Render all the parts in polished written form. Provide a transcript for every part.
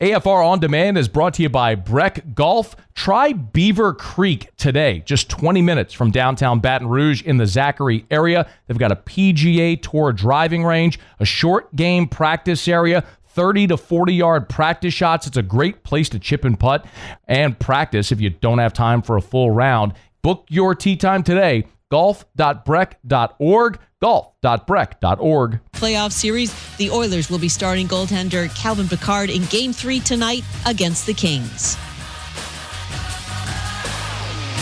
AFR On Demand is brought to you by Breck Golf. Try Beaver Creek today, just 20 minutes from downtown Baton Rouge in the Zachary area. They've got a PGA Tour driving range, a short game practice area, 30 to 40-yard practice shots. It's a great place to chip and putt and practice if you don't have time for a full round. Book your tee time today, golf.breck.org, golf.breck.org. Playoff series, the Oilers will be starting goaltender Kelvin Pickard in Game 3 tonight against the Kings.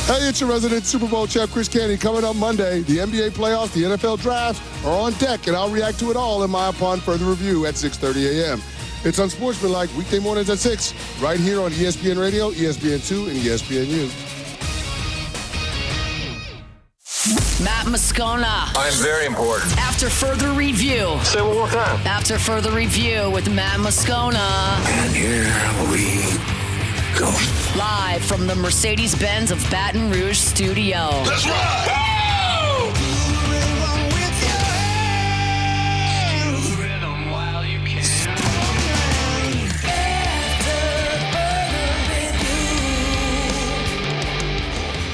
Hey, it's your resident Super Bowl champ, Chris Canty. Coming up Monday, the NBA playoffs, the NFL draft are on deck, and I'll react to it all in my Upon Further Review at 6:30 a.m. It's Unsportsmanlike, weekday mornings at 6, right here on ESPN Radio, ESPN2, and ESPNU. Matt Moscona. I'm very important. After Further Review. Say it one more time. After Further Review with Matt Moscona. And here we go. Live from the Mercedes-Benz of Baton Rouge studio. Let's ride!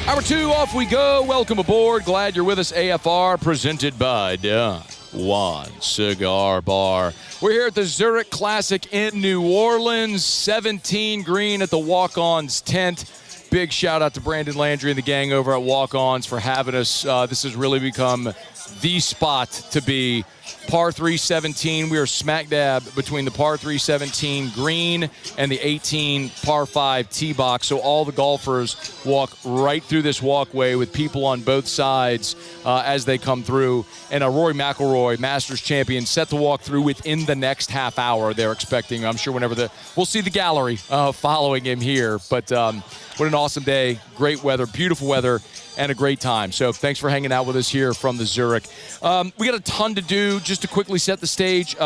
Hour 2, off we go. Welcome aboard. Glad you're with us. AFR presented by Don Juan Cigar Bar. We're here at the Zurich Classic in New Orleans. 17 green at the Walk-Ons tent. Big shout out to Brandon Landry and the gang over at Walk-Ons for having us. This has really become the spot to be. Par 3 17, we are smack dab between the par 3 17 green and the 18 par 5 tee box. So all the golfers walk right through this walkway with people on both sides as they come through. And Rory McIlroy, Masters champion, set to walk through within the next half hour. They're expecting, I'm sure we'll see the gallery following him here. But what an awesome day. Great weather, beautiful weather, and a great time. So thanks for hanging out with us here from the Zurich. We got a ton to do. Just to quickly set the stage,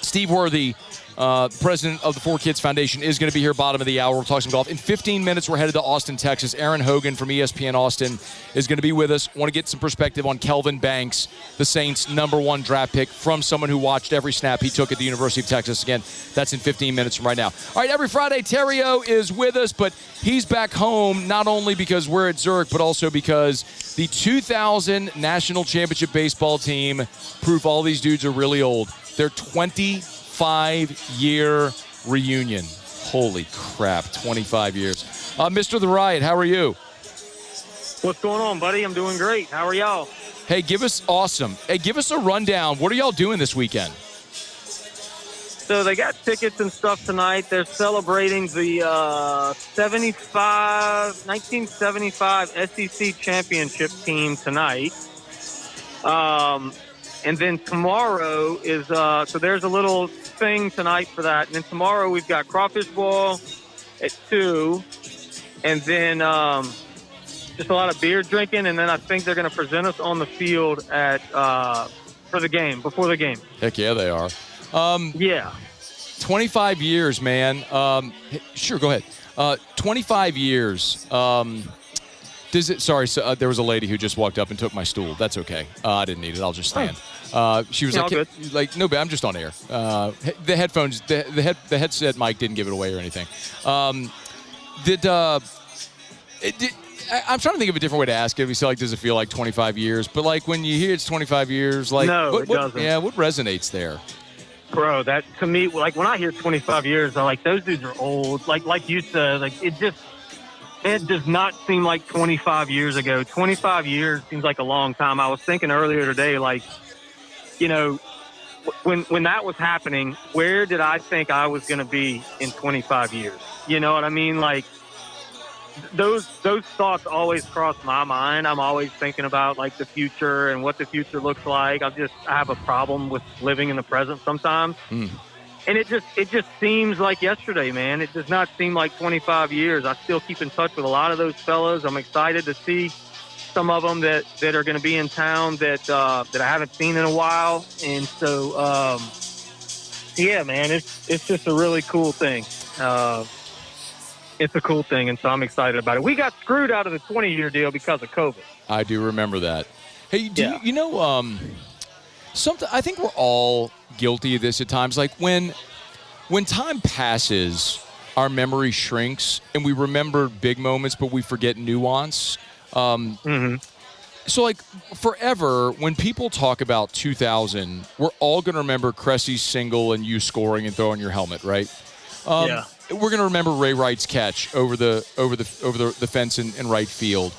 Steve Worthy, president of the Fore Kids Foundation, is going to be here bottom of the hour. We'll talk some golf. In 15 minutes, we're headed to Austin, Texas. Erin Hogan from ESPN Austin is going to be with us. Want to get some perspective on Kelvin Banks, the Saints' #1 draft pick, from someone who watched every snap he took at the University of Texas. Again, that's in 15 minutes from right now. All right, every Friday, Theriot is with us, but he's back home not only because we're at Zurich, but also because the 2000 National Championship baseball team, proof all these dudes are really old, their 25-year reunion. Holy crap, 25 years. Mr. The Riot, how are you? What's going on, buddy? I'm doing great. How are y'all? Hey, give us a rundown. What are y'all doing this weekend? So they got tickets and stuff tonight. They're celebrating the 1975 SEC championship team tonight. And then tomorrow is, so there's a little thing tonight for that. And then tomorrow we've got crawfish boil at 2. And then just a lot of beer drinking. And then I think they're going to present us on the field at for the game, before the game. Heck yeah, they are. Yeah. 25 years, man. Sure, go ahead. 25 years. So, there was a lady who just walked up and took my stool. That's okay. I didn't need it. I'll just stand. She was no, but I'm just on air. The headphones, the headset mic didn't give it away or anything. I'm trying to think of a different way to ask it. We say, like, does it feel like 25 years? But, like, when you hear it's 25 years, like, no, it doesn't. Yeah, what resonates there? Bro, that, to me, like, when I hear 25 years, I'm like, those dudes are old. Like you said, like, it does not seem like 25 years ago. 25 years seems like a long time. I was thinking earlier today, like, you know, when that was happening, where did I think I was going to be in 25 years? You know what I mean? Like, those thoughts always cross my mind. I'm always thinking about, like, the future and what the future looks like. I have a problem with living in the present sometimes. And it just seems like yesterday, man. It does not seem like 25 years. I still keep in touch with a lot of those fellas. I'm excited to see some of them that are going to be in town that I haven't seen in a while. And so, yeah, man, it's just a really cool thing. It's a cool thing, and so I'm excited about it. We got screwed out of the 20-year deal because of COVID. I do remember that. Hey, you know, something? I think we're all guilty of this at times. Like when when time passes, our memory shrinks, and we remember big moments, but we forget nuance. So, like, forever, when people talk about 2000, we're all going to remember Cressy's single and you scoring and throwing your helmet, right? Yeah. We're going to remember Ray Wright's catch over the fence in right field.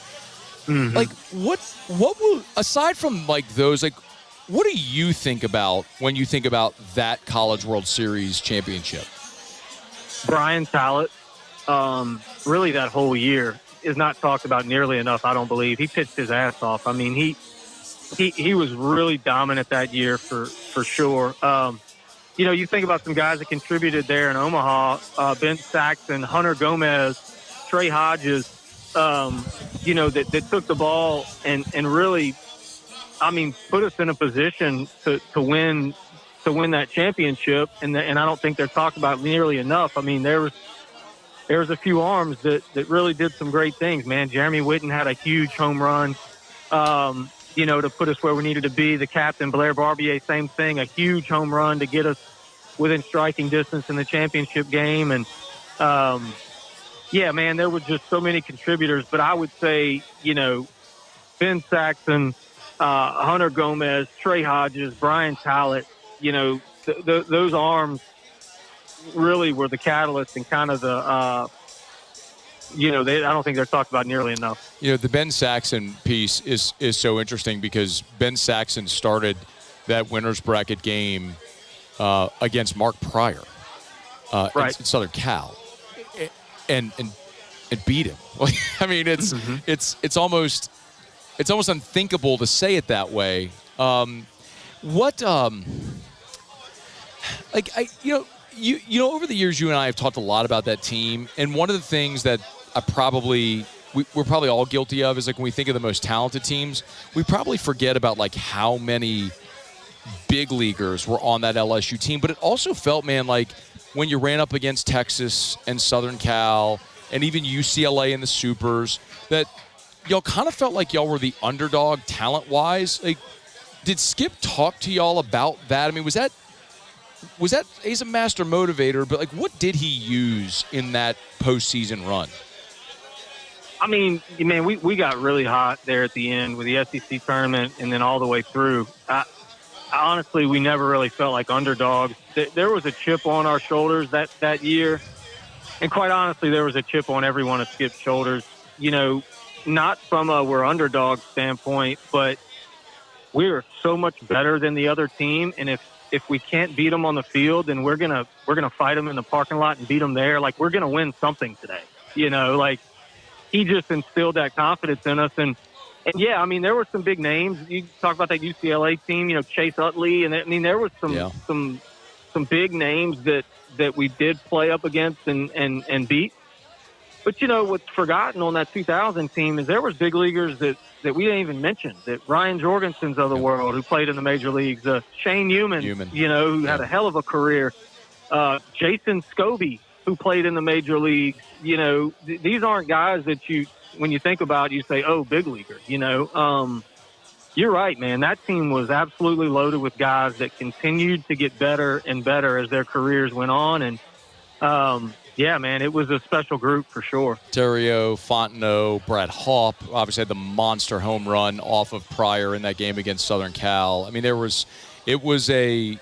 Like, what will, aside from, like, those, like, what do you think about when you think about that College World Series championship? Brian Talent, really that whole year is not talked about nearly enough, I don't believe. He pitched his ass off. I mean, he was really dominant that year for sure. You know, you think about some guys that contributed there in Omaha, Ben Saxon, Hunter Gomez, Trey Hodges, you know, that took the ball and really, I mean, put us in a position to win that championship. And I don't think they're talked about nearly enough. I mean, there was a few arms that really did some great things, man. Jeremy Whitten had a huge home run, you know, to put us where we needed to be. The captain, Blair Barbier, same thing, a huge home run to get us within striking distance in the championship game. And, yeah, man, there were just so many contributors. But I would say, you know, Ben Saxon, Hunter Gomez, Trey Hodges, Brian Talent, you know, those arms really were the catalyst and kind of the, you know, I don't think they're talked about nearly enough. You know, the Ben Saxon piece is so interesting because Ben Saxon started that winner's bracket game against Mark Pryor Right. in Southern Cal and beat him. I mean, it's almost unthinkable to say it that way. You know, over the years, you and I have talked a lot about that team, and one of the things that we're probably all guilty of is, like, when we think of the most talented teams, we probably forget about, like, how many big leaguers were on that LSU team. But it also felt, man, like when you ran up against Texas and Southern Cal and even UCLA in the Supers, that y'all kind of felt like y'all were the underdog talent-wise. Like, did Skip talk to y'all about that? I mean, was that he's a master motivator, but, like, what did he use in that postseason run? I mean, man, we got really hot there at the end with the SEC tournament and then all the way through. Honestly, we never really felt like underdogs. There was a chip on our shoulders that year. And quite honestly, there was a chip on every one of Skip's shoulders. You know, not from a we're underdog standpoint, but we're so much better than the other team. And if we can't beat them on the field, then we're gonna fight them in the parking lot and beat them there. Like, we're gonna win something today. You know, like, he just instilled that confidence in us. And yeah, I mean, there were some big names. You talk about that UCLA team, you know, Chase Utley, and I mean, there was some big names that we did play up against and beat. But, you know, what's forgotten on that 2000 team is there was big leaguers that we didn't even mention, that Ryan Jorgensen's of the world, who played in the major leagues, Shane Newman, you know, who had a hell of a career, Jason Scobie, who played in the major leagues. You know, these aren't guys that when you think about, you say, oh, big leaguer, you know. You're right, man. That team was absolutely loaded with guys that continued to get better and better as their careers went on. And, yeah, man, it was a special group for sure. Theriot, Fontenot, Brad Haupt obviously had the monster home run off of Pryor in that game against Southern Cal. I mean, it was a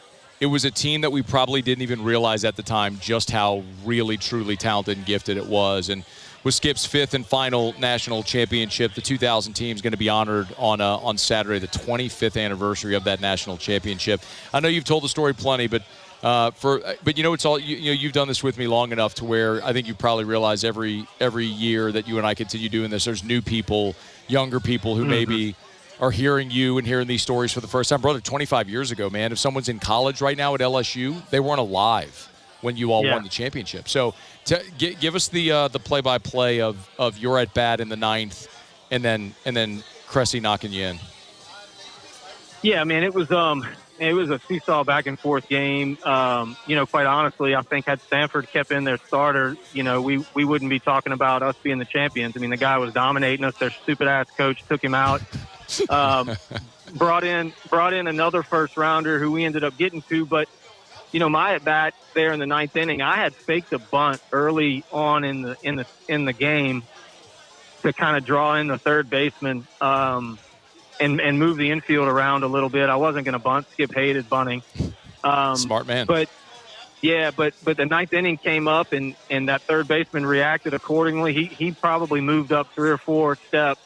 team that we probably didn't even realize at the time just how really, truly talented and gifted it was. And with Skip's fifth and final national championship, the 2000 team is going to be honored on Saturday, the 25th anniversary of that national championship. I know you've told the story plenty, but you know, it's all you've done this with me long enough to where I think you probably realize every year that you and I continue doing this, there's new people, younger people who maybe are hearing you and hearing these stories for the first time. Brother, 25 years ago, man, if someone's in college right now at LSU, they weren't alive when you all won the championship. So give us the play-by-play of your at-bat in the ninth and then Cressy knocking you in. Yeah, man, it was a seesaw back-and-forth game. You know, quite honestly, I think had Stanford kept in their starter, you know, we wouldn't be talking about us being the champions. I mean, the guy was dominating us. Their stupid-ass coach took him out. Brought in another first-rounder who we ended up getting to. But, my at bat there in the ninth inning, I had faked a bunt early on in the game to kind of draw in the third baseman and move the infield around a little bit. I wasn't going to bunt. Skip hated bunting. Smart man. But the ninth inning came up, and that third baseman reacted accordingly. He probably moved up 3 or 4 steps,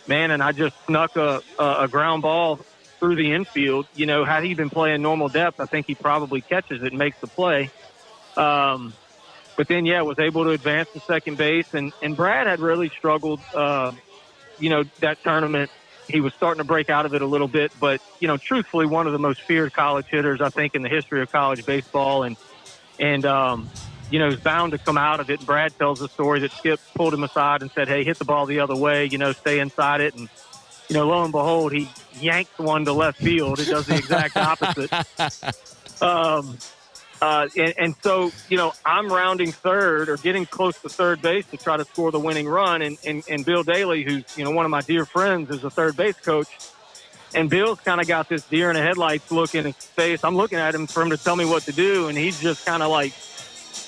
man, and I just snuck a ground ball through the infield. Had he been playing normal depth, I think he probably catches it and makes the play. But then, was able to advance to second base, and Brad had really struggled, that tournament. He was starting to break out of it a little bit, but, truthfully, one of the most feared college hitters, I think, in the history of college baseball. And is bound to come out of it. And Brad tells the story that Skip pulled him aside and said, hey, hit the ball the other way, stay inside it. And, lo and behold, he yanked one to left field. It does the exact opposite. And so, I'm rounding third or getting close to third base to try to score the winning run. And Bill Daly, who's, one of my dear friends, is a third base coach. And Bill's kind of got this deer in the headlights look in his face. I'm looking at him for him to tell me what to do. And he's just kind of like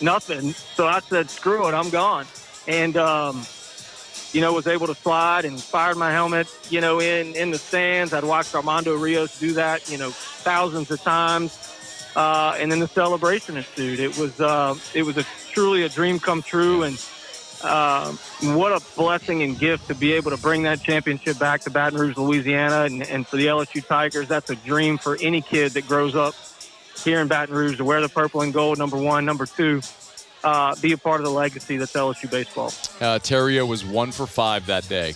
nothing. So I said, screw it, I'm gone. And, was able to slide and fired my helmet, in the stands. I'd watched Armando Rios do that, thousands of times. And then the celebration ensued. It was truly a dream come true, and what a blessing and gift to be able to bring that championship back to Baton Rouge, Louisiana, and for the LSU Tigers. That's a dream for any kid that grows up here in Baton Rouge to wear the purple and gold, number one, number two, be a part of the legacy that's LSU baseball. Theriot was 1 for 5 that day.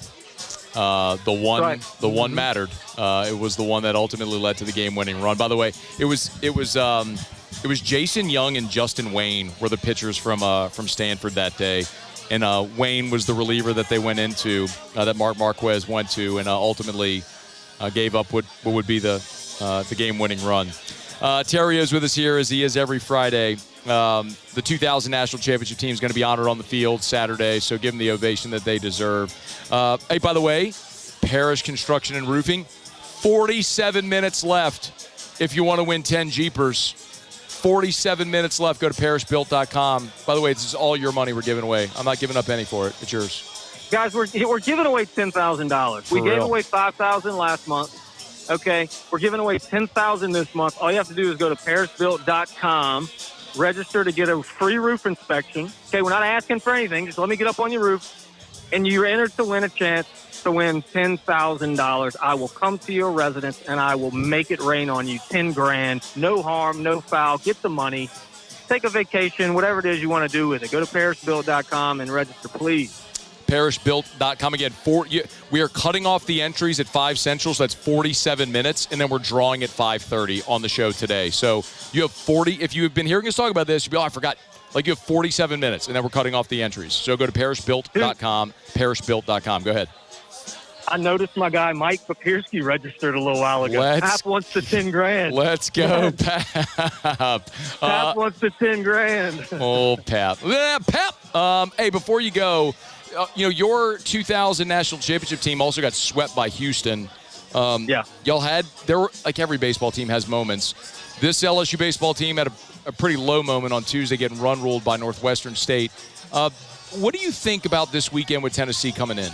The one mattered. It was the one that ultimately led to the game-winning run. By the way, it was Jason Young and Justin Wayne were the pitchers from Stanford that day, and Wayne was the reliever that they went into, that Mark Marquez went to, and ultimately gave up what would be the game-winning run. Theriot is with us here as he is every Friday. The 2000 National Championship team is going to be honored on the field Saturday, so give them the ovation that they deserve. Hey, by the way, Parrish Construction and Roofing, 47 minutes left if you want to win 10 Jeepers. 47 minutes left. Go to parrishbuilt.com. By the way, this is all your money we're giving away. I'm not giving up any for it. It's yours. Guys, we're giving away $10,000. We gave away $5,000 last month. Okay, we're giving away $10,000 this month. All you have to do is go to parrishbuilt.com, register to get a free roof inspection. Okay, we're not asking for anything. Just let me get up on your roof. And you're entered to win a chance to win $10,000. I will come to your residence and I will make it rain on you. 10 grand, no harm, no foul. Get the money, take a vacation, whatever it is you want to do with it. Go to parrishbuilt.com and register, please. Parrishbuilt.com. Again, we are cutting off the entries at 5 Central, so that's 47 minutes, and then we're drawing at 5:30 on the show today. So you have 40. If you have been hearing us talk about this, you'll be, I forgot. Like, you have 47 minutes, and then we're cutting off the entries. So go to parrishbuilt.com, parrishbuilt.com. Go ahead. I noticed my guy Mike Papirski registered a little while ago. Pap wants the 10 grand. Let's go, Pap. Pap wants the 10 grand. Oh, Pap. Pap. Hey, before you go, your 2000 National Championship team also got swept by Houston. Y'all had, like every baseball team has moments. This LSU baseball team had a pretty low moment on Tuesday, getting run-ruled by Northwestern State. What do you think about this weekend with Tennessee coming in?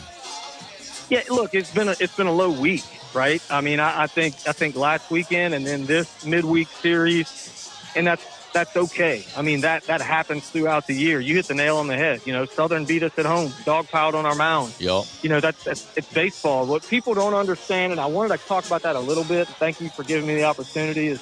Yeah, look, it's been a low week, right? I mean, I think last weekend and then this midweek series, and that's okay. I mean, that happens throughout the year. You hit the nail on the head. Southern beat us at home, dogpiled on our mound. Yep. It's baseball. What people don't understand, and I wanted to talk about that a little bit. Thank you for giving me the opportunity. Is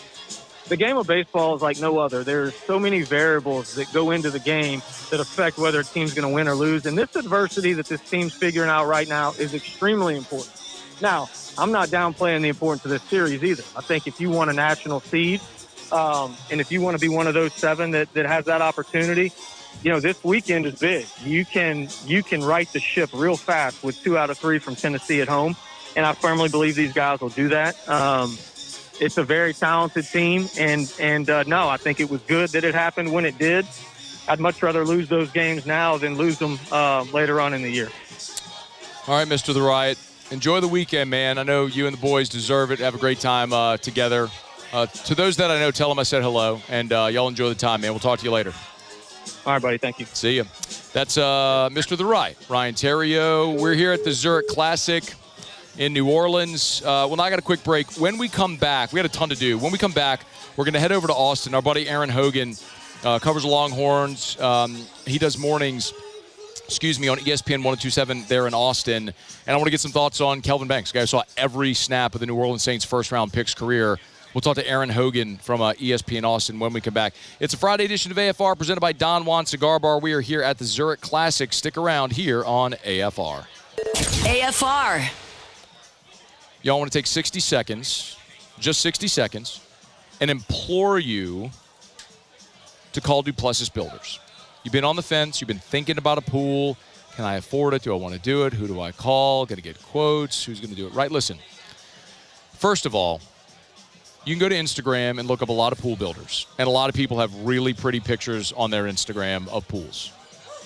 the game of baseball is like no other. There's so many variables that go into the game that affect whether a team's going to win or lose. And this adversity that this team's figuring out right now is extremely important. Now, I'm not downplaying the importance of this series either. I think if you want a national seed, and if you want to be one of those 7 that has that opportunity, this weekend is big. You can right the ship real fast with 2 out of 3 from Tennessee at home. And I firmly believe these guys will do that. It's a very talented team, and no, I think it was good that it happened when it did. I'd much rather lose those games now than lose them later on in the year. All right, Mr. The Riot, enjoy the weekend, man. I know you and the boys deserve it. Have a great time together. To those that I know, tell them I said hello, and y'all enjoy the time, man. We'll talk to you later. All right, buddy. Thank you. See ya. That's Mr. The Right, Ryan Theriot. We're here at the Zurich Classic in New Orleans. Well, now I got a quick break. When we come back, we got a ton to do. When we come back, we're going to head over to Austin. Our buddy Erin Hogan covers Longhorns. He does mornings, on ESPN 102.7 there in Austin. And I want to get some thoughts on Kelvin Banks, guy who saw every snap of the New Orleans Saints first-round picks career. We'll talk to Erin Hogan from ESPN Austin when we come back. It's a Friday edition of AFR presented by Don Juan Cigar Bar. We are here at the Zurich Classic. Stick around here on AFR. AFR. Y'all want to take 60 seconds, just 60 seconds, and implore you to call Duplessis Builders. You've been on the fence. You've been thinking about a pool. Can I afford it? Do I want to do it? Who do I call? Got to get quotes. Who's going to do it? Right, listen. First of all, you can go to Instagram and look up a lot of pool builders. And a lot of people have really pretty pictures on their Instagram of pools.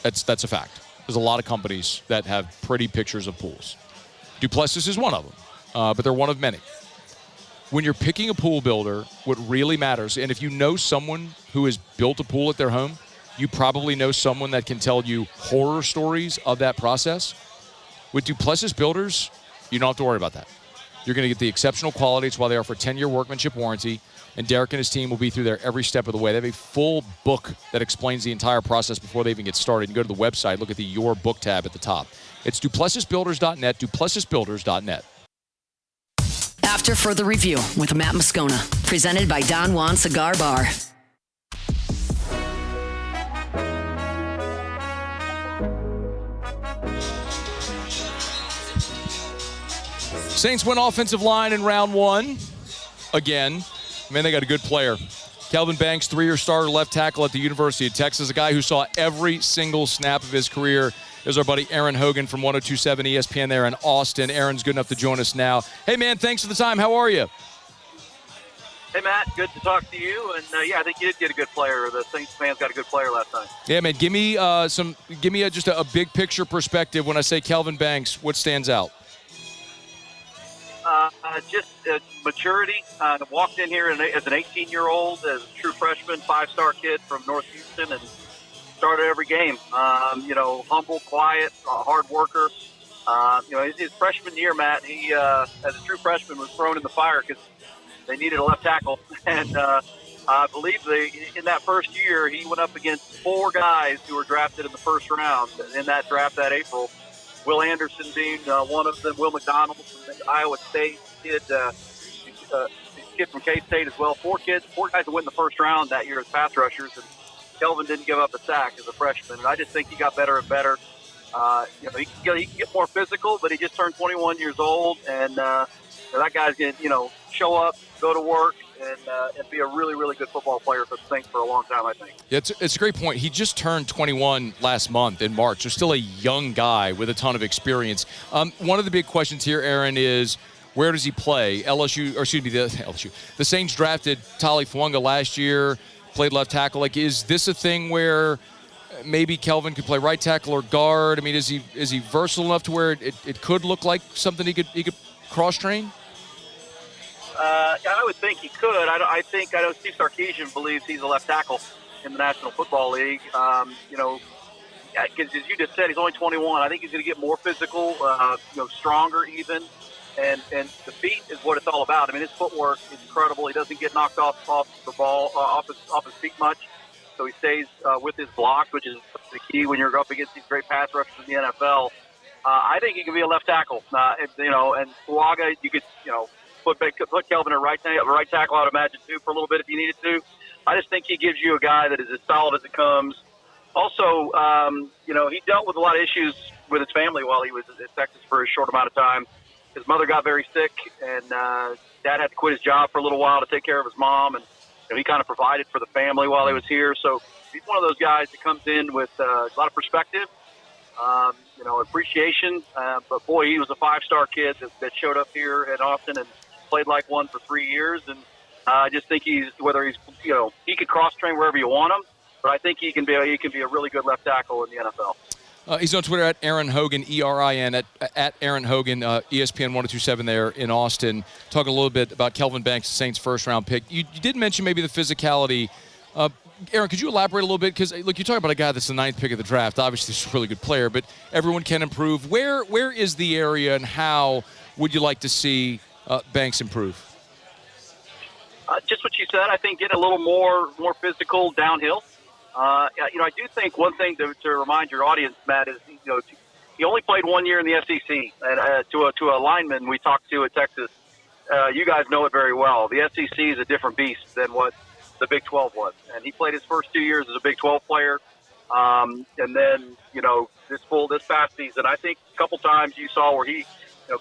That's a fact. There's a lot of companies that have pretty pictures of pools. Duplessis is one of them, but they're one of many. When you're picking a pool builder, what really matters, and if you know someone who has built a pool at their home, you probably know someone that can tell you horror stories of that process. With Duplessis Builders, you don't have to worry about that. You're going to get the exceptional quality. It's why they offer a 10-year workmanship warranty. And Derek and his team will be through there every step of the way. They have a full book that explains the entire process before they even get started. You can go to the website, look at the Your Book tab at the top. It's duplessisbuilders.net, duplessisbuilders.net. After further review with Matt Moscona, presented by Don Juan Cigar Bar. Saints win offensive line in round one. Again, man, they got a good player. Kelvin Banks, 3-year starter left tackle at the University of Texas, a guy who saw every single snap of his career. Is our buddy Erin Hogan from 102.7 ESPN there in Austin. Erin's good enough to join us now. Hey, man, thanks for the time. How are you? Hey, Matt, good to talk to you. And, I think you did get a good player. The Saints fans got a good player last night. Yeah, man, give me just a big picture perspective. When I say Kelvin Banks, what stands out? Just maturity. Walked in here as an 18-year-old, as a true freshman, 5-star kid from North Houston, and started every game. Humble, quiet, hard worker. His freshman year, Matt, he, as a true freshman, was thrown in the fire because they needed a left tackle. And I believe in that first year, he went up against 4 guys who were drafted in the first round in that draft that April. Will Anderson being one of them, Will McDonald from Iowa State, kid from K-State as well. 4 guys that went in the first round that year as pass rushers, and Kelvin didn't give up a sack as a freshman. And I just think he got better and better. He can get more physical, but he just turned 21 years old, and that guy's going to, show up, go to work, and be a really, really good football player for the Saints for a long time, I think. Yeah, it's a great point. He just turned 21 last month in March. So still a young guy with a ton of experience. One of the big questions here, Aaron, is where does he play? The Saints drafted Tali Fuanga last year, played left tackle. Is this a thing where maybe Kelvin could play right tackle or guard? I mean, is he versatile enough to where it could look like something he could cross-train? I would think he could. I know Steve Sarkisian believes he's a left tackle in the National Football League. Because as you just said, he's only 21. I think he's going to get more physical, stronger even. And the feet is what it's all about. I mean, his footwork is incredible. He doesn't get knocked off the ball, off his feet much. So he stays with his blocks, which is the key when you're up against these great pass rushers in the NFL. I think he can be a left tackle. And Fuaga, you could, put Kelvin at right tackle, I would imagine, too, for a little bit if you needed to. I just think he gives you a guy that is as solid as it comes. Also, he dealt with a lot of issues with his family while he was in Texas for a short amount of time. His mother got very sick, and Dad had to quit his job for a little while to take care of his mom, and he kind of provided for the family while he was here. So he's one of those guys that comes in with a lot of perspective, appreciation. But, boy, he was a 5-star kid that showed up here at Austin and played like one for 3 years. And I just think he could cross-train wherever you want him, but I think he can be a really good left tackle in the NFL. He's on Twitter at Erin Hogan, E-R-I-N, at Erin Hogan, ESPN 1027 there in Austin. Talk a little bit about Kelvin Banks, Saints' first-round pick. You did mention maybe the physicality. Erin, could you elaborate a little bit? Because, look, you talk about a guy that's the 9th pick of the draft. Obviously, he's a really good player, but everyone can improve. Where is the area, and how would you like to see Banks improve? Just what you said. I think getting a little more physical downhill. I do think one thing to remind your audience, Matt, is he only played 1 year in the SEC. And to a lineman we talked to at Texas, you guys know it very well. The SEC is a different beast than what the Big 12 was, and he played his first 2 years as a Big 12 player. And then this past season, I think a couple times you saw where he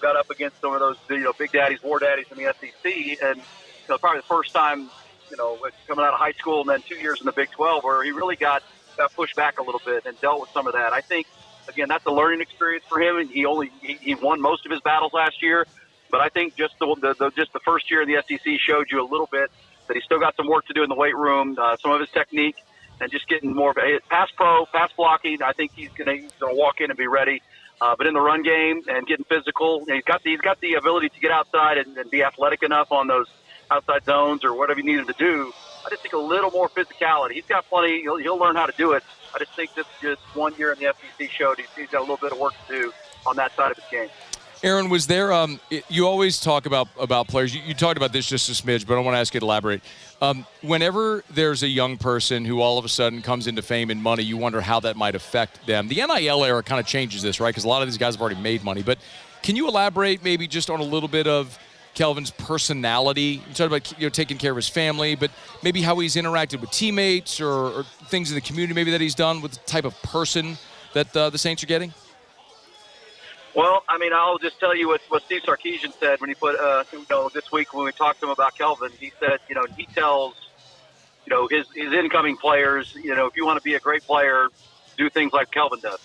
got up against some of those big daddies, war daddies in the SEC, and probably the first time coming out of high school and then 2 years in the Big 12 where he really got pushed back a little bit and dealt with some of that. I think, again, that's a learning experience for him. And he won most of his battles last year, but I think just the first year in the SEC showed you a little bit that he still got some work to do in the weight room, some of his technique, and just getting more of a pass blocking. I think he's going to walk in and be ready. But in the run game and getting physical, he's got the ability to get outside and be athletic enough on those outside zones or whatever he needed to do. I just think a little more physicality. He's got plenty. He'll learn how to do it. I just think this just 1 year in the SEC showed he's got a little bit of work to do on that side of his game. Erin, was there you always talk about players. You talked about this just a smidge, but I want to ask you to elaborate. Whenever there's a young person who all of a sudden comes into fame and money, you wonder how that might affect them. The NIL era kind of changes this, right? Because a lot of these guys have already made money. But can you elaborate maybe just on a little bit of Kelvin's personality? You talked about taking care of his family, but maybe how he's interacted with teammates or things in the community maybe that he's done with the type of person that the Saints are getting? Well, I mean, I'll just tell you what Steve Sarkisian said when he put, this week when we talked to him about Kelvin. He said, he tells, his incoming players, if you want to be a great player, do things like Kelvin does.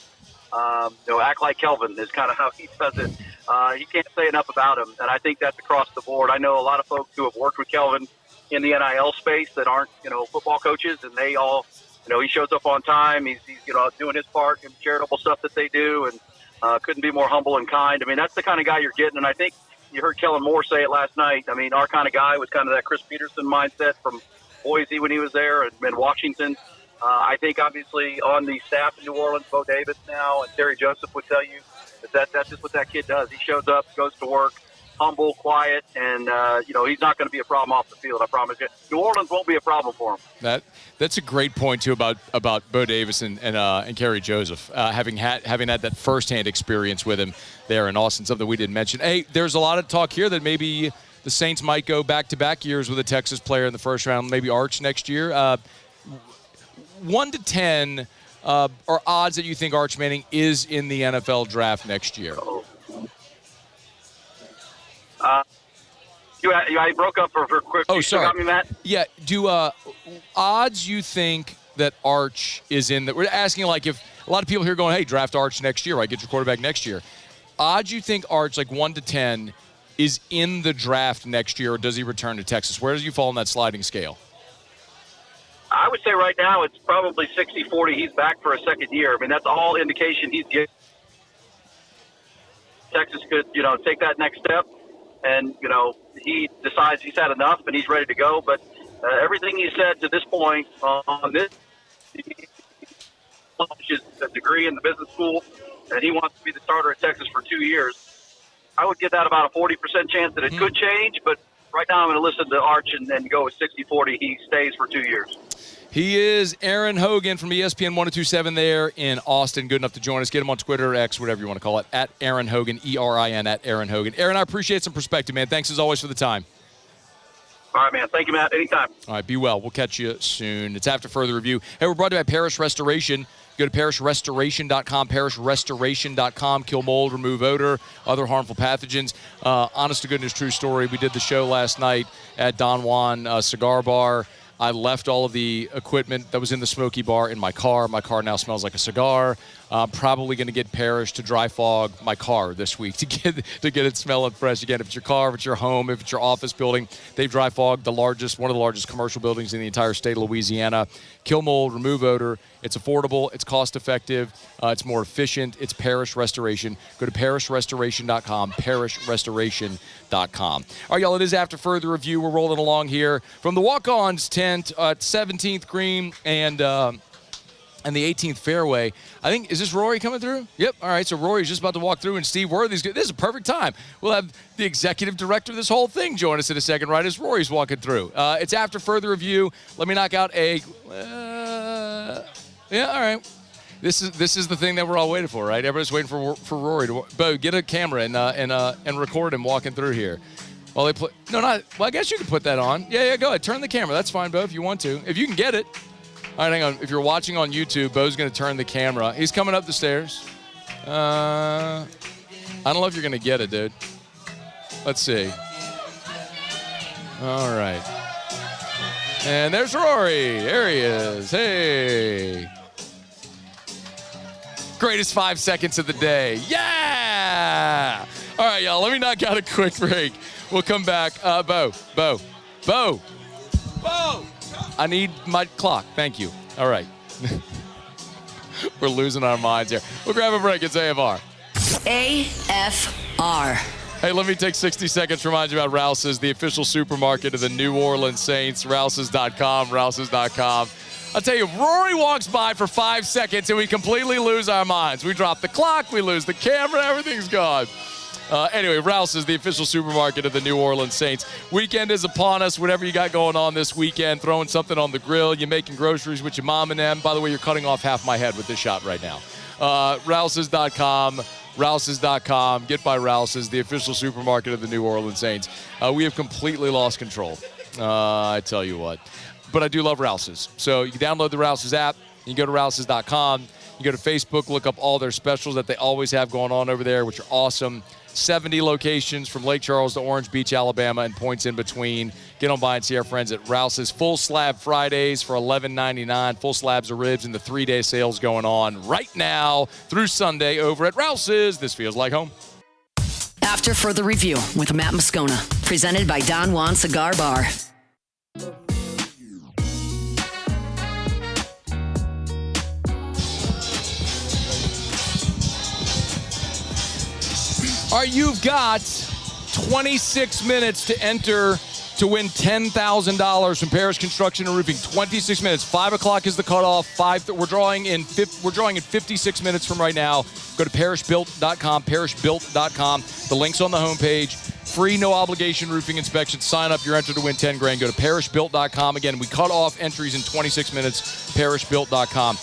Act like Kelvin is kind of how he does it. He can't say enough about him, and I think that's across the board. I know a lot of folks who have worked with Kelvin in the NIL space that aren't, football coaches, and they all, he shows up on time. He's doing his part in charitable stuff that they do, and couldn't be more humble and kind. I mean, that's the kind of guy you're getting, and I think you heard Kellen Moore say it last night. I mean, our kind of guy was kind of that Chris Peterson mindset from Boise when he was there and in Washington. I think, obviously, on the staff in New Orleans, Bo Davis now and Terry Joseph would tell you that's just what that kid does. He shows up, goes to work, humble, quiet, and, he's not going to be a problem off the field, I promise you. New Orleans won't be a problem for him. That's a great point, too, about Bo Davis and Terry Joseph, having had that firsthand experience with him there in Austin, something we didn't mention. Hey, there's a lot of talk here that maybe the Saints might go back-to-back years with a Texas player in the first round, maybe Arch next year. 1 to 10 are odds that you think Arch Manning is in the NFL draft next year? I broke up for quick. Oh, you sorry. Got me, Matt? Yeah. Do odds you think that Arch is in? We're asking if a lot of people here going, hey, draft Arch next year, right? Get your quarterback next year. Odds you think Arch, 1 to 10, is in the draft next year, or does he return to Texas? Where does he fall on that sliding scale? I would say right now it's probably 60-40. He's back for a second year. I mean, that's all indication he's getting. Texas could, take that next step, and, he decides he's had enough and he's ready to go. But everything he said to this point on this, is a degree in the business school, and he wants to be the starter at Texas for 2 years. I would give that about a 40% chance that it could change, but right now I'm going to listen to Arch and go with 60-40. He stays for 2 years. He is Erin Hogan from ESPN 1027 there in Austin. Good enough to join us. Get him on Twitter, X, whatever you want to call it, at Erin Hogan, ERIN, at Erin Hogan. Erin, I appreciate some perspective, man. Thanks as always for the time. All right, man. Thank you, Matt. Anytime. All right, be well. We'll catch you soon. It's After Further Review. Hey, we're brought to you by Parish Restoration. Go to parishrestoration.com, parishrestoration.com. Kill mold, remove odor, other harmful pathogens. Honest to goodness, true story. We did the show last night at Don Juan Cigar Bar. I left all of the equipment that was in the smoky bar in my car. My car now smells like a cigar. I'm probably going to get Parrish to dry fog my car this week to get it smelling fresh again. If it's your car, if it's your home, if it's your office building, they've dry fogged one of the largest commercial buildings in the entire state of Louisiana. Kill mold, remove odor. It's affordable. It's cost effective. It's more efficient. It's Parrish Restoration. Go to parrishrestoration.com. Parrishrestoration.com. All right, y'all. It is After Further Review. We're rolling along here from the walk-ons tent at 17th Green and the 18th fairway. I think, is this Rory coming through? Yep. All right, so Rory's just about to walk through, and Steve Worthy's good. This is a perfect time. We'll have the executive director of this whole thing join us in a second, right as Rory's walking through. It's After Further Review. Let me knock out a... yeah, all right. This is the thing that we're all waiting for, right? Everybody's waiting for Rory to... Bo, get a camera and record him walking through here. While they play... No, not... Well, I guess you can put that on. Yeah, go ahead. Turn the camera. That's fine, Bo, if you want to. If you can get it. All right, hang on. If you're watching on YouTube, Bo's going to turn the camera. He's coming up the stairs. I don't know if you're going to get it, dude. Let's see. All right. And there's Rory. There he is. Hey. Greatest 5 seconds of the day. Yeah! All right, y'all. Let me knock out a quick break. We'll come back. Bo. I need my clock. Thank you. All right. We're losing our minds here. We'll grab a break. It's AFR. AFR. Hey, let me take 60 seconds to remind you about Rouse's, the official supermarket of the New Orleans Saints. Rouse's.com, Rouse's.com. I'll tell you, Rory walks by for 5 seconds and we completely lose our minds. We drop the clock, we lose the camera, everything's gone. Anyway, Rouse's, the official supermarket of the New Orleans Saints. Weekend is upon us. Whatever you got going on this weekend, throwing something on the grill, you're making groceries with your mom and them. By the way, you're cutting off half my head with this shot right now. Rouse's.com, Rouse's.com. Get by Rouse's, the official supermarket of the New Orleans Saints. We have completely lost control. I tell you what. But I do love Rouse's. So you can download the Rouse's app. You can go to Rouse's.com. You go to Facebook, look up all their specials that they always have going on over there, which are awesome. 70 locations from Lake Charles to Orange Beach, Alabama, and points in between. Get on by and see our friends at Rouse's. Full Slab Fridays for $11.99. Full slabs of ribs and the 3-day sales going on right now through Sunday over at Rouse's. This feels like home. After Further Review with Matt Moscona. Presented by Don Juan Cigar Bar. All right, you've got 26 minutes to enter to win $10,000 from Parrish Construction and Roofing. 26 minutes. 5 o'clock is the cutoff. We're drawing in 56 minutes from right now. Go to parrishbuilt.com. Parrishbuilt.com. The link's on the homepage. Free, no obligation roofing inspection. Sign up. You're entered to win 10 grand. Go to parrishbuilt.com. Again, we cut off entries in 26 minutes. Parrishbuilt.com.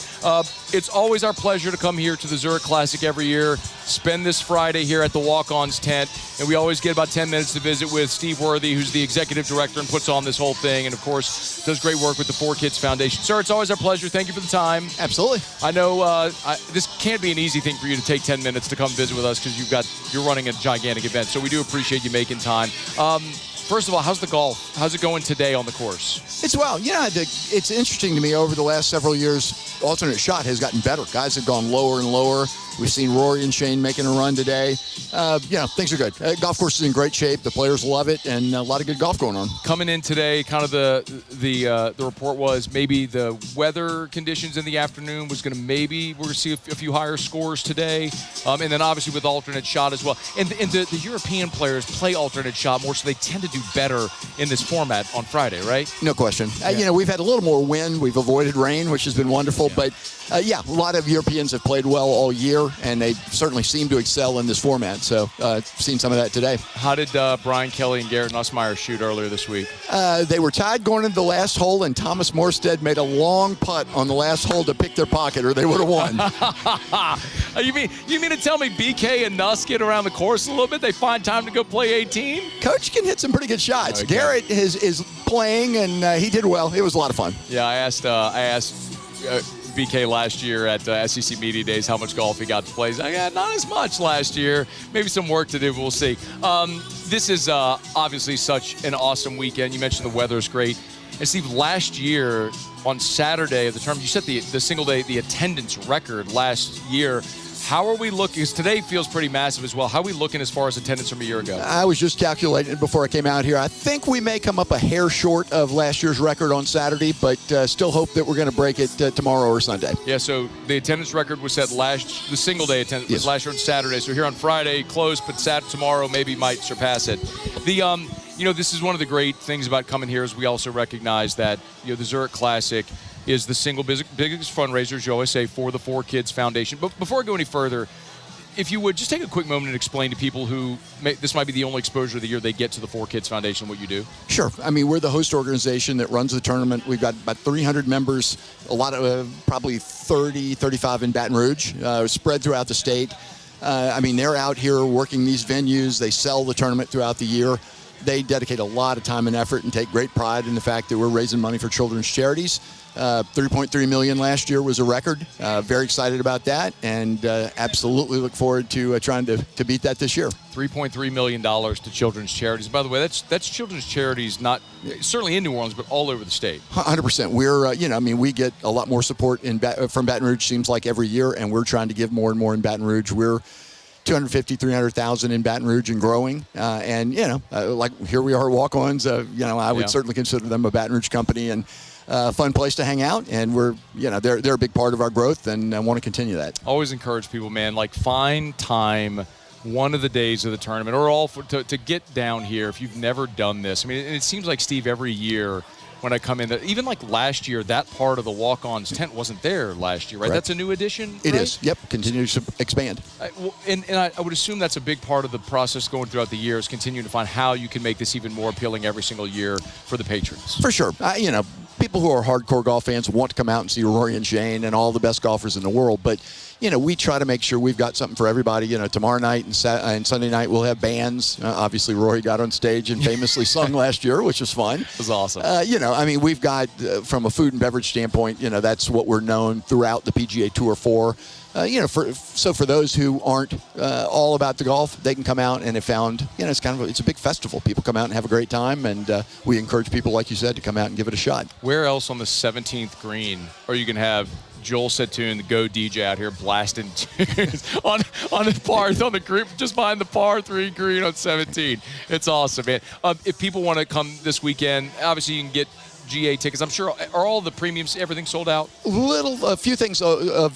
It's always our pleasure to come here to the Zurich Classic every year. Spend this Friday here at the Walk-Ons tent. And we always get about 10 minutes to visit with Steve Worthy, who's the executive director and puts on this whole thing. And, of course, does great work with the Fore Kids Foundation. Sir, it's always our pleasure. Thank you for the time. Absolutely. I know this can't be an easy thing for you to take 10 minutes to come visit with us because you're running a gigantic event. So we do appreciate you making time. First of all, how's the golf? How's it going today on the course? It's well. Yeah, it's interesting to me over the last several years, alternate shot has gotten better. Guys have gone lower and lower. We've seen Rory and Shane making a run today. Things are good. Golf course is in great shape. The players love it, and a lot of good golf going on. Coming in today, kind of the report was maybe the weather conditions in the afternoon was going to we're going to see a few higher scores today, and then obviously with alternate shot as well. And the European players play alternate shot more, so they tend to do better in this format on Friday, right? No question. Yeah. We've had a little more wind. We've avoided rain, which has been wonderful. Yeah. But, a lot of Europeans have played well all year, and they certainly seem to excel in this format. So seen some of that today. How did Brian Kelly and Garrett Nussmeier shoot earlier this week? They were tied going into the last hole, and Thomas Morstead made a long putt on the last hole to pick their pocket, or they would have won. You mean to tell me BK and Nuss get around the course a little bit? They find time to go play 18? Coach can hit some pretty good shots. Okay. Garrett is playing, and he did well. It was a lot of fun. Yeah, I asked BK last year at SEC Media Days how much golf he got to play. He's like, not as much last year. Maybe some work to do, but we'll see. This is obviously such an awesome weekend. You mentioned the weather's great. And Steve, last year on Saturday of the tournament, you set the single day, the attendance record last year. How are we looking? Because today feels pretty massive as well. How are we looking as far as attendance from a year ago? I was just calculating before I came out here. I think we may come up a hair short of last year's record on Saturday, but still hope that we're going to break it tomorrow or Sunday. Yeah, so the attendance record was set the single day attendance was last year on Saturday. So here on Friday, close, but tomorrow maybe might surpass it. This is one of the great things about coming here is we also recognize that, the Zurich Classic is the single biggest fundraiser, as you always say, for the Fore Kids Foundation. But before I go any further, if you would, just take a quick moment and explain to people who this might be the only exposure of the year they get to the Fore Kids Foundation, what you do. Sure. I mean, we're the host organization that runs the tournament. We've got about 300 members, a lot of probably 30, 35 in Baton Rouge, spread throughout the state. They're out here working these venues. They sell the tournament throughout the year. They dedicate a lot of time and effort and take great pride in the fact that we're raising money for children's charities. $3.3 million last year was a record. Very excited about that, and absolutely look forward to trying to beat that this year. $3.3 million to children's charities. By the way, that's children's charities, not certainly in New Orleans, but all over the state. 100%. We're, we get a lot more support from Baton Rouge, seems like every year, and we're trying to give more and more in Baton Rouge. We're 250, 300,000 in Baton Rouge and growing. Like here we are at Walk-Ons. I would certainly consider them a Baton Rouge company and fun place to hang out. And we're, they're a big part of our growth, and I want to continue that. Always encourage people, man, find time one of the days of the tournament or all to get down here if you've never done this. And it seems like, Steve, every year when I come in, even like last year, that part of the Walk-Ons tent wasn't there last year, right? That's a new addition, It right? is. Yep. Continues to expand. I would assume that's a big part of the process going throughout the year is continuing to find how you can make this even more appealing every single year for the patrons. For sure. People who are hardcore golf fans want to come out and see Rory and Shane and all the best golfers in the world, but we try to make sure we've got something for everybody. Tomorrow night and Sunday night we'll have bands. Obviously, Rory got on stage and famously sung last year, which was fun. It was awesome. We've got, from a food and beverage standpoint, that's what we're known throughout the PGA Tour for. For those who aren't all about the golf, they can come out and have found, it's a big festival. People come out and have a great time, and we encourage people, like you said, to come out and give it a shot. Where else on the 17th green are you going to have Joel Setoun, the Go DJ, out here blasting tunes on the group just behind the par 3 green on 17? It's awesome, man. If people want to come this weekend, obviously you can get GA tickets. I'm sure, are all the premiums, everything sold out? A few things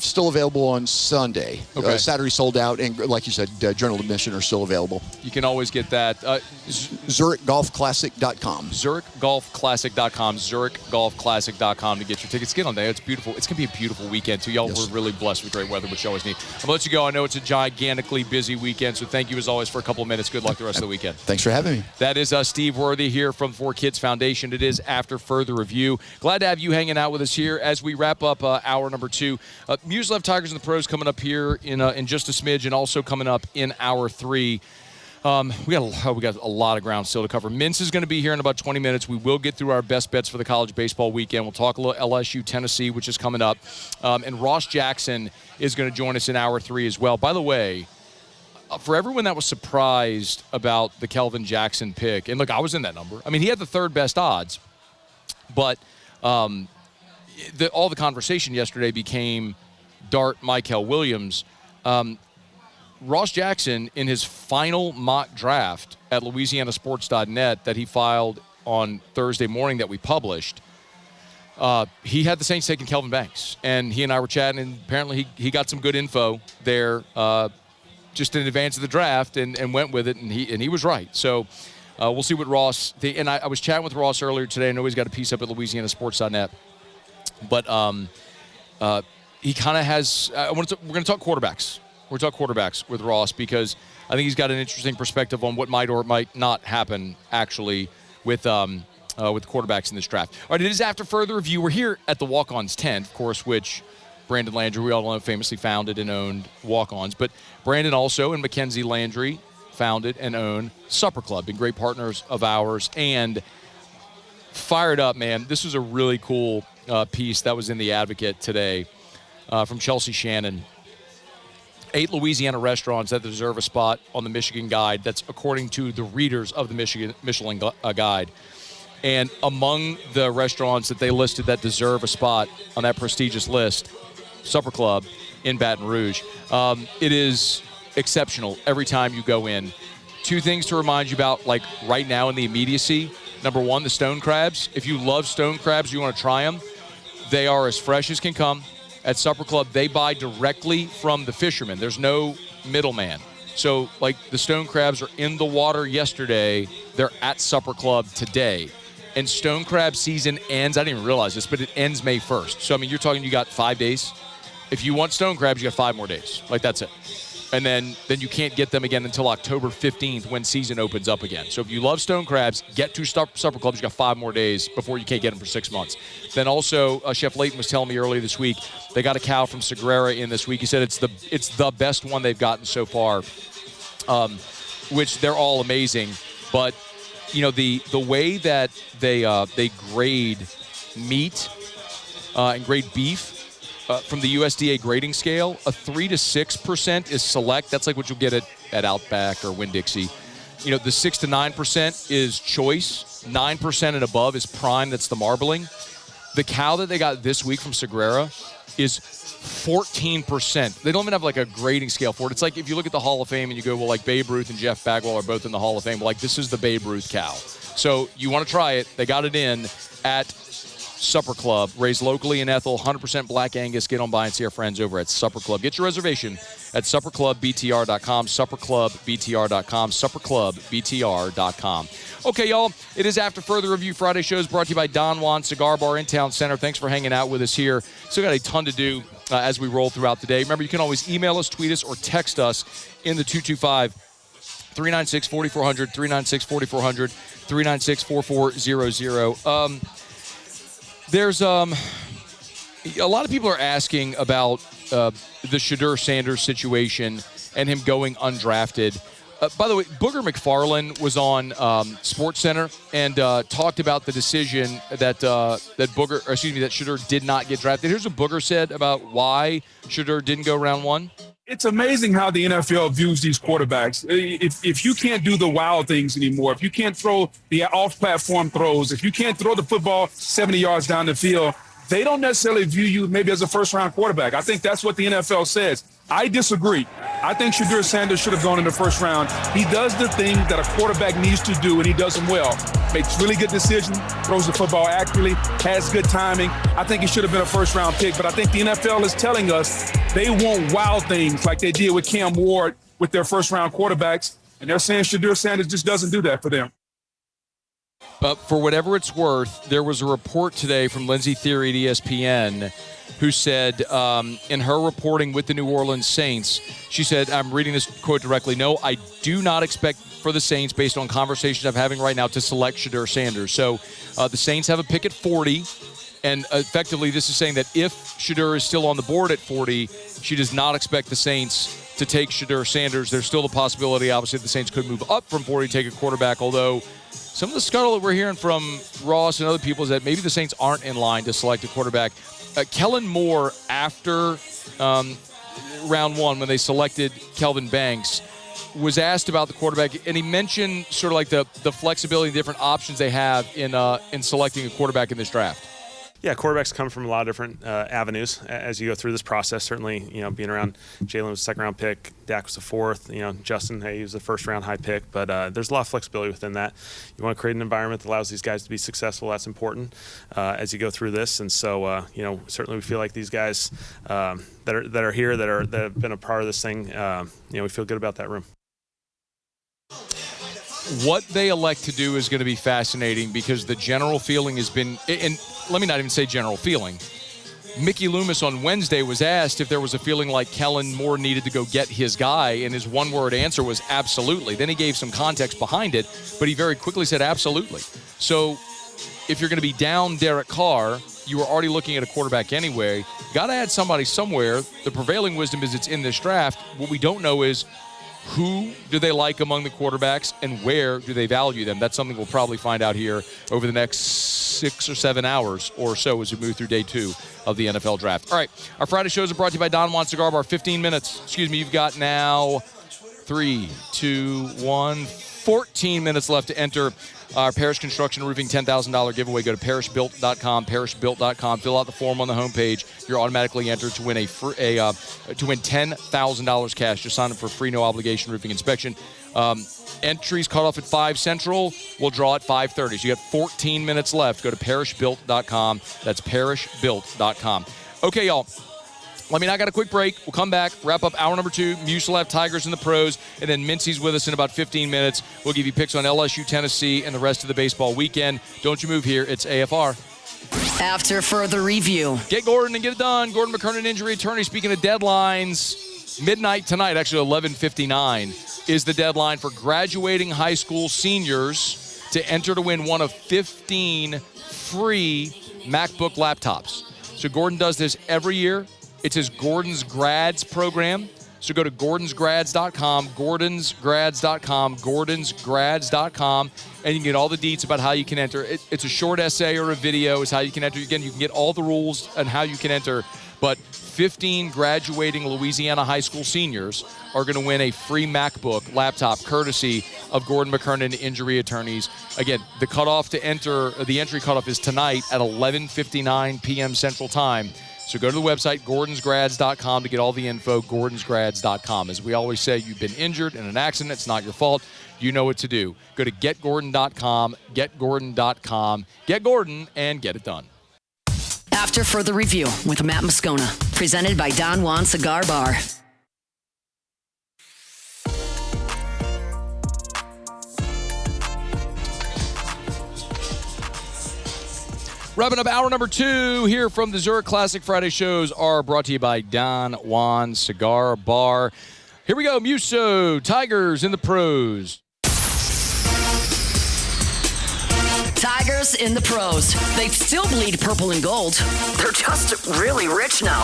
still available on Sunday. Okay. Saturday sold out, and like you said, general admission are still available. You can always get that. ZurichGolfClassic.com. ZurichGolfClassic.com. ZurichGolfClassic.com to get your tickets. Get on there. It's beautiful. It's going to be a beautiful weekend, too. Y'all were really blessed with great weather, which you always need. I'm going to let you go. I know it's a gigantically busy weekend, so thank you, as always, for a couple of minutes. Good luck the rest of the weekend. Thanks for having me. That is Steve Worthy here from Fore Kids Foundation. It is After Further Review. Glad to have you hanging out with us here as we wrap up hour number 2. Musso Tigers and the Pros coming up here in just a smidge, and also coming up in hour 3. We got a lot of ground still to cover. Mintz is going to be here in about 20 minutes. We will get through our best bets for the college baseball weekend. We'll talk a little LSU, Tennessee, which is coming up. And Ross Jackson is going to join us in hour 3 as well. By the way, for everyone that was surprised about the Kelvin Jackson pick, and look, I was in that number. He had the third best odds, but all the conversation yesterday became Dart Michael Williams. Ross Jackson, in his final mock draft at LouisianaSports.net that he filed on Thursday morning that we published, he had the Saints taking Kelvin Banks. And he and I were chatting, and apparently he got some good info there just in advance of the draft and went with it, and he was right. So we'll see what Ross – and I was chatting with Ross earlier today. I know he's got a piece up at LouisianaSports.net. But he kind of has we're going to talk quarterbacks. We're going to talk quarterbacks with Ross, because I think he's got an interesting perspective on what might or might not happen actually with quarterbacks in this draft. All right, it is After Further Review. We're here at the Walk-Ons tent, of course, which Brandon Landry, we all know, famously founded and owned Walk-Ons. But Brandon also and Mackenzie Landry founded and owned Supper Club, been great partners of ours. And fired up, man. This was a really cool piece that was in The Advocate today from Chelsea Shannon. 8 Louisiana restaurants that deserve a spot on the Michigan Guide. That's according to the readers of the Michelin Guide. And among the restaurants that they listed that deserve a spot on that prestigious list, Supper Club in Baton Rouge. It is exceptional every time you go in. Two things to remind you about, like right now in the immediacy. Number one, the stone crabs. If you love stone crabs, you want to try them. They are as fresh as can come. At Supper Club, they buy directly from the fishermen. There's no middleman. So, like, the stone crabs are in the water yesterday. They're at Supper Club today. And stone crab season ends, I didn't even realize this, but it ends May 1st. So, I mean, you're talking you got 5 days. If you want stone crabs, you got 5 more days. Like, that's it. And then you can't get them again until October 15th when season opens up again. So if you love stone crabs, get to Supper Club. You got 5 more days before you can't get them for 6 months. Then also, Chef Layton was telling me earlier this week, they got a cow from Sagrera in this week. He said it's the best one they've gotten so far, which they're all amazing. But, you know, the way that they grade meat and grade beef, from the USDA grading scale, a 3 to 6% is select. That's like what you'll get at Outback or Winn-Dixie. You know, the 6 to 9% is choice. 9% and above is prime. That's the marbling. The cow that they got this week from Sagrera is 14%. They don't even have like a grading scale for it. It's like if you look at the Hall of Fame and you go, well, like Babe Ruth and Jeff Bagwell are both in the Hall of Fame. Like, this is the Babe Ruth cow. So you want to try it. They got it in at Supper Club, raised locally in Ethel, 100% Black Angus. Get on by and see our friends over at Supper Club. Get your reservation at supperclubbtr.com, supperclubbtr.com, supperclubbtr.com. Okay, y'all, it is After Further Review. Friday show is brought to you by Don Juan Cigar Bar in Town Center. Thanks for hanging out with us here. Still got a ton to do as we roll throughout the day. Remember, you can always email us, tweet us, or text us in the 225-396-4400, 396-4400, 396-4400. There's a lot of people are asking about the Shedeur Sanders situation and him going undrafted. By the way, Booger McFarland was on SportsCenter and talked about the decision that Shedeur did not get drafted. Here's what Booger said about why Shedeur didn't go round 1. It's amazing how the NFL views these quarterbacks. If you can't do the wild things anymore, if you can't throw the off-platform throws, if you can't throw the football 70 yards down the field, they don't necessarily view you maybe as a first-round quarterback. I think that's what the NFL says. I disagree. I think Shedeur Sanders should have gone in the first round. He does the things that a quarterback needs to do, and he does them well. Makes really good decisions, throws the football accurately, has good timing. I think he should have been a first-round pick, but I think the NFL is telling us they want wild things like they did with Cam Ward with their first-round quarterbacks, and they're saying Shedeur Sanders just doesn't do that for them. But for whatever it's worth, there was a report today from Lindsay Theriot at ESPN who said in her reporting with the New Orleans Saints, she said, I'm reading this quote directly, "No, I do not expect for the Saints, based on conversations I'm having right now, to select Shedeur Sanders." So the Saints have a pick at 40, and effectively this is saying that if Shedeur is still on the board at 40, she does not expect the Saints to take Shedeur Sanders. There's still the possibility, obviously, the Saints could move up from 40 to take a quarterback, although some of the scuttle that we're hearing from Ross and other people is that maybe the Saints aren't in line to select a quarterback. Kellen Moore, after round 1, when they selected Kelvin Banks, was asked about the quarterback, and he mentioned sort of like the flexibility, the different options they have in selecting a quarterback in this draft. Yeah, quarterbacks come from a lot of different avenues as you go through this process. Certainly, being around Jalen was a second-round pick, Dak was a fourth. Justin, he was a first-round high pick. But there's a lot of flexibility within that. You want to create an environment that allows these guys to be successful. That's important as you go through this. And so, certainly we feel like these guys that are here, that have been a part of this thing, we feel good about that room. What they elect to do is going to be fascinating because the general feeling has been, and let me not even say general feeling. Mickey Loomis on Wednesday was asked if there was a feeling like Kellen Moore needed to go get his guy, and his one-word answer was absolutely. Then he gave some context behind it, but he very quickly said absolutely. So if you're going to be down Derek Carr, you were already looking at a quarterback anyway. Got to add somebody somewhere. The prevailing wisdom is it's in this draft. What we don't know is who do they like among the quarterbacks and where do they value them? That's something we'll probably find out here over the next 6 or 7 hours or so as we move through day 2 of the NFL draft. All right, our Friday shows are brought to you by Don Juan Cigar Bar. 15 minutes. You've got now 3, 2, 1. 14 minutes left to enter our Parish Construction Roofing $10,000 giveaway. Go to parishbuilt.com, parishbuilt.com. Fill out the form on the homepage. You're automatically entered to win to win $10,000 cash. Just sign up for free, no obligation roofing inspection. Entries cut off at 5 Central. We'll draw at 5:30. So you got 14 minutes left. Go to parishbuilt.com. That's parishbuilt.com. Okay, y'all. I got a quick break. We'll come back, wrap up hour number 2. Musso will have Tigers in the pros, and then Mincy's with us in about 15 minutes. We'll give you picks on LSU, Tennessee, and the rest of the baseball weekend. Don't you move here. It's AFR. After further review. Get Gordon and get it done. Gordon McKernan, injury attorney. Speaking of deadlines, midnight tonight, actually 11:59, is the deadline for graduating high school seniors to enter to win one of 15 free MacBook laptops. So Gordon does this every year. It's his Gordon's Grads program. So go to gordonsgrads.com, gordonsgrads.com, gordonsgrads.com, and you can get all the deets about how you can enter. It's a short essay or a video. It's how you can enter. Again, you can get all the rules and how you can enter. But 15 graduating Louisiana high school seniors are going to win a free MacBook laptop courtesy of Gordon McKernan Injury Attorneys. Again, the cutoff to enter, the entry cutoff is tonight at 11:59 p.m. Central Time. So go to the website, gordonsgrads.com, to get all the info, gordonsgrads.com. As we always say, you've been injured in an accident. It's not your fault. You know what to do. Go to getgordon.com, getgordon.com, get Gordon, and get it done. After further review with Matt Moscona, presented by Don Juan Cigar Bar. Wrapping up hour number 2 here from the Zurich Classic Friday shows are brought to you by Don Juan Cigar Bar. Here we go. Musso, Tigers in the pros. Tigers in the pros. They still bleed purple and gold. They're just really rich now.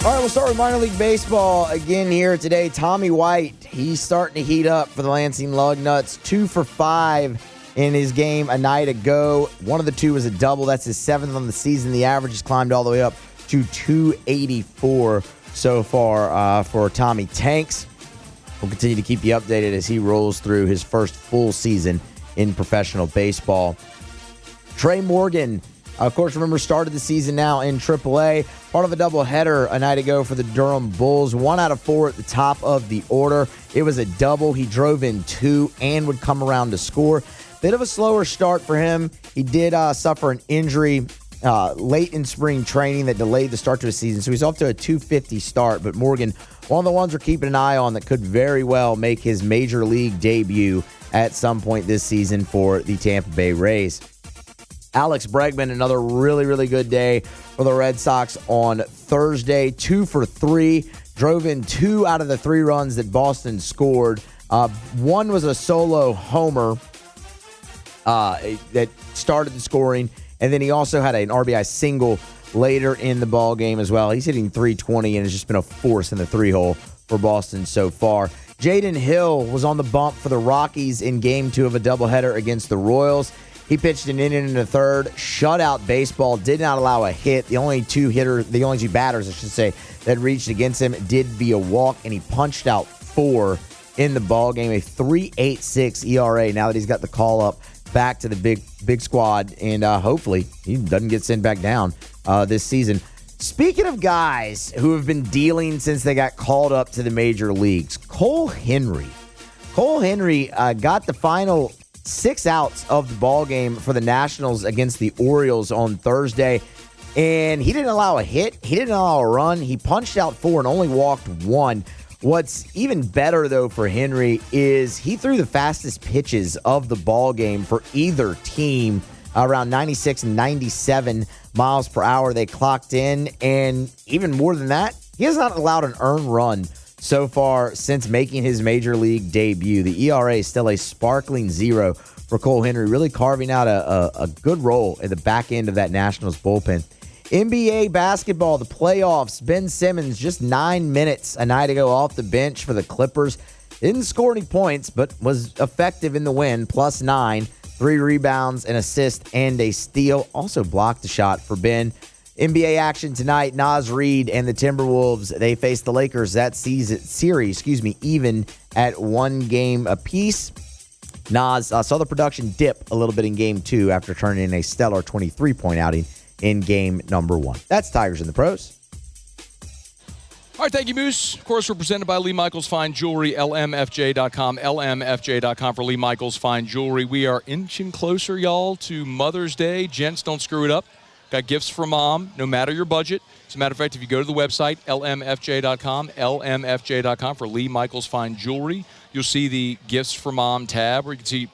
All right, we'll start with minor league baseball again here today. Tommy White, he's starting to heat up for the Lansing Lugnuts. 2 for 5 in his game a night ago. One of the 2 was a double. That's his 7th on the season. The average has climbed all the way up to 284 so far for Tommy Tanks. We'll continue to keep you updated as he rolls through his first full season in professional baseball. Trey Morgan, of course, remember, started the season now in AAA. Part of a doubleheader a night ago for the Durham Bulls. 1 out of 4 at the top of the order. It was a double. He drove in 2 and would come around to score. Bit of a slower start for him. He did suffer an injury late in spring training that delayed the start to the season. So he's off to a 250 start. But Morgan, one of the ones we're keeping an eye on that could very well make his major league debut at some point this season for the Tampa Bay Rays. Alex Bregman, another really, really good day for the Red Sox on Thursday. 2 for 3. Drove in 2 out of the 3 runs that Boston scored. One was a solo homer that started the scoring, and then he also had an RBI single later in the ball game as well. He's hitting .320 and has just been a force in the 3-hole for Boston so far. Jaden Hill was on the bump for the Rockies in Game 2 of a doubleheader against the Royals. He pitched an inning and a third, shutout baseball, did not allow a hit. The only two batters, I should say, that reached against him did via walk, and he punched out 4 in the ball game. A 3.86 ERA. Now that he's got the call up back to the big squad, and hopefully he doesn't get sent back down this season. Speaking of guys who have been dealing since they got called up to the major leagues, Cole Henry got the final 6 outs of the ball game for the Nationals against the Orioles on Thursday, and he didn't allow a hit. He didn't allow a run. He punched out 4 and only walked 1. What's even better, though, for Henry is he threw the fastest pitches of the ball game for either team, around 96 and 97 miles per hour they clocked in. And even more than that, he has not allowed an earned run so far since making his major league debut. The ERA is still a sparkling 0 for Cole Henry, really carving out a good role at the back end of that Nationals bullpen. NBA basketball, the playoffs. Ben Simmons, just 9 minutes a night ago off the bench for the Clippers. Didn't score any points, but was effective in the win, +9. 3 rebounds, an assist, and a steal. Also blocked a shot for Ben. NBA action tonight. Naz Reid and the Timberwolves, they face the Lakers. That series, even at 1 game apiece. Naz saw the production dip a little bit in game 2 after turning in a stellar 23-point outing in game number 1. That's Tigers in the Pros. All right, thank you, Moose. Of course, we're presented by Lee Michaels Fine Jewelry, lmfj.com, lmfj.com for Lee Michaels Fine Jewelry. We are inching closer, y'all, to Mother's Day. Gents, don't screw it up. Got gifts for mom, no matter your budget. As a matter of fact, if you go to the website, lmfj.com for Lee Michaels Fine Jewelry, you'll see the Gifts for Mom tab where you can see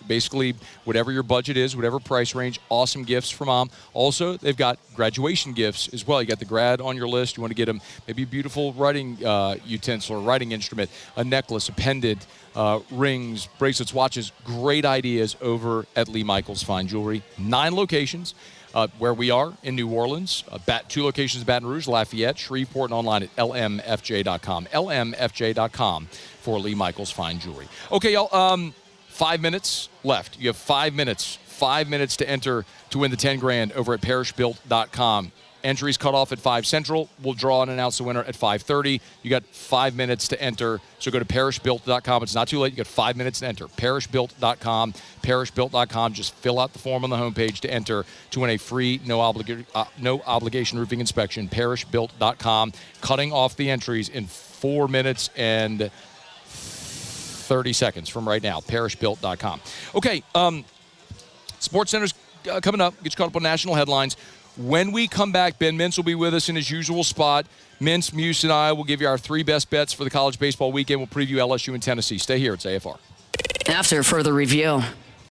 basically whatever your budget is, whatever price range, awesome gifts for mom. Also, they've got graduation gifts as well. You got the grad on your list. You want to get them maybe a beautiful writing utensil or writing instrument, a necklace, a pendant, rings, bracelets, watches. Great ideas over at Lee Michaels Fine Jewelry. 9 locations. Where we are in New Orleans, 2 locations in Baton Rouge, Lafayette, Shreveport, and online at lmfj.com. lmfj.com for Lee Michaels Fine Jewelry. Okay, y'all, 5 minutes left. You have 5 minutes. 5 minutes to enter to win the $10,000 over at parishbuilt.com. Entries cut off at 5 Central. We'll draw and announce the winner at 5:30. You got 5 minutes to enter. So go to parishbuilt.com. It's not too late. You got 5 minutes to enter. Parishbuilt.com. Parishbuilt.com. Just fill out the form on the homepage to enter to win a free, no obligation roofing inspection. Parishbuilt.com. Cutting off the entries in 4 minutes and 30 seconds from right now. Parishbuilt.com. Okay, SportsCenter's coming up. Get you caught up on national headlines. When we come back, Ben Mintz will be with us in his usual spot. Mintz, Muse, and I will give you our 3 best bets for the college baseball weekend. We'll preview LSU and Tennessee. Stay here. It's AFR. After further review.